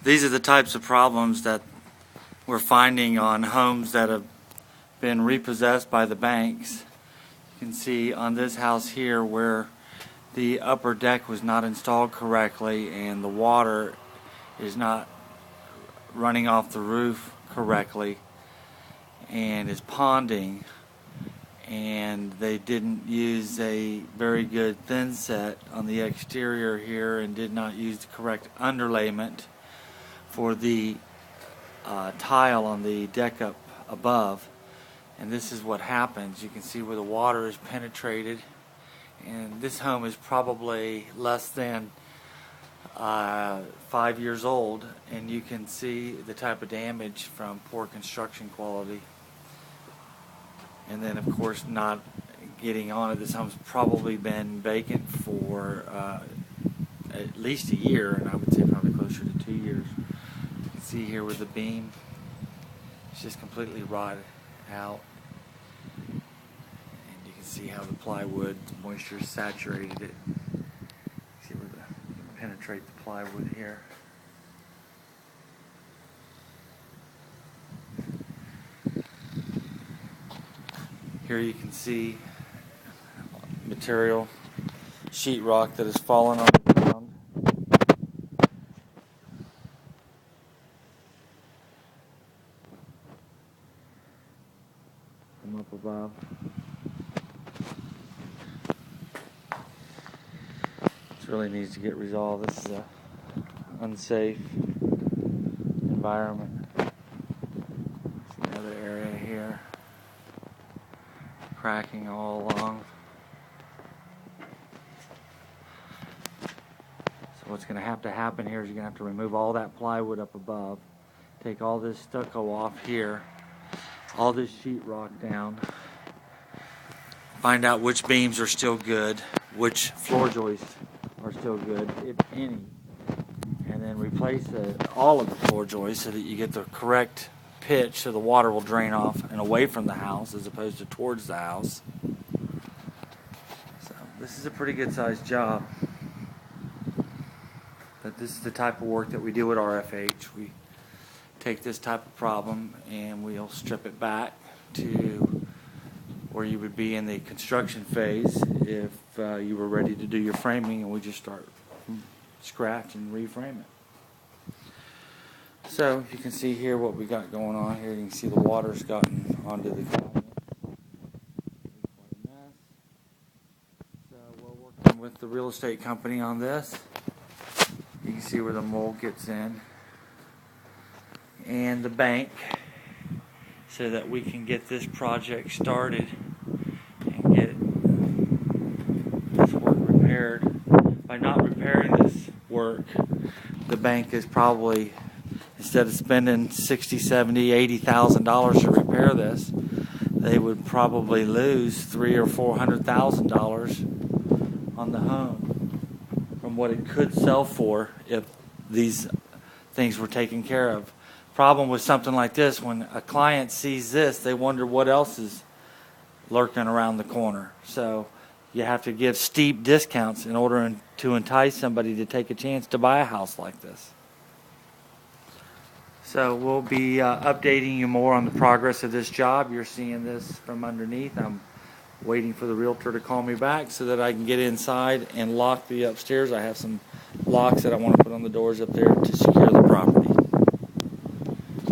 These are the types of problems that we're finding on homes that have been repossessed by the banks. You can see on this house here where the upper deck was not installed correctly and the water is not running off the roof correctly and is ponding, and they didn't use a very good thin set on the exterior here and did not use the correct underlayment for the tile on the deck up above, and this is what happens. You can see where the water is penetrated, and this home is probably less than 5 years old, and you can see the type of damage from poor construction quality. And then of course not getting on it, this home's probably been vacant for at least a year, and I would say probably closer to 2 years. You can see here with the beam, it's just completely rotted out, and you can see how the plywood moisture saturated it. See where you can penetrate the plywood here. Here you can see material, sheetrock that has fallen on the ground. From up above. This really needs to get resolved. This is an unsafe environment. See another area here. Cracking all along. So what's going to happen here is you're going to have to remove all that plywood up above, take all this stucco off here, all this sheetrock down, find out which beams are still good, which floor joists are still good, if any, and then replace all of the floor joists so that you get the correct pitch so the water will drain off and away from the house as opposed to towards the house. So this is a pretty good sized job, but this is the type of work that we do at RFH. We take this type of problem and we'll strip it back to where you would be in the construction phase if you were ready to do your framing, and we just start from scratch and reframe it. So you can see here what we got going on here. You can see the water's gotten onto the cabinet. Quite a mess. So we're working with the real estate company on this. You can see where the mold gets in, and the bank, so that we can get this project started and get this work repaired. By not repairing this work, the bank is probably, instead of spending $60,000, $70,000, $80,000 to repair this, they would probably lose $300,000 or $400,000 on the home from what it could sell for if these things were taken care of. Problem with something like this, when a client sees this, they wonder what else is lurking around the corner. So you have to give steep discounts in order to entice somebody to take a chance to buy a house like this. So we'll be updating you more on the progress of this job. You're seeing this from underneath. I'm waiting for the realtor to call me back so that I can get inside and lock the upstairs. I have some locks that I want to put on the doors up there to secure the property.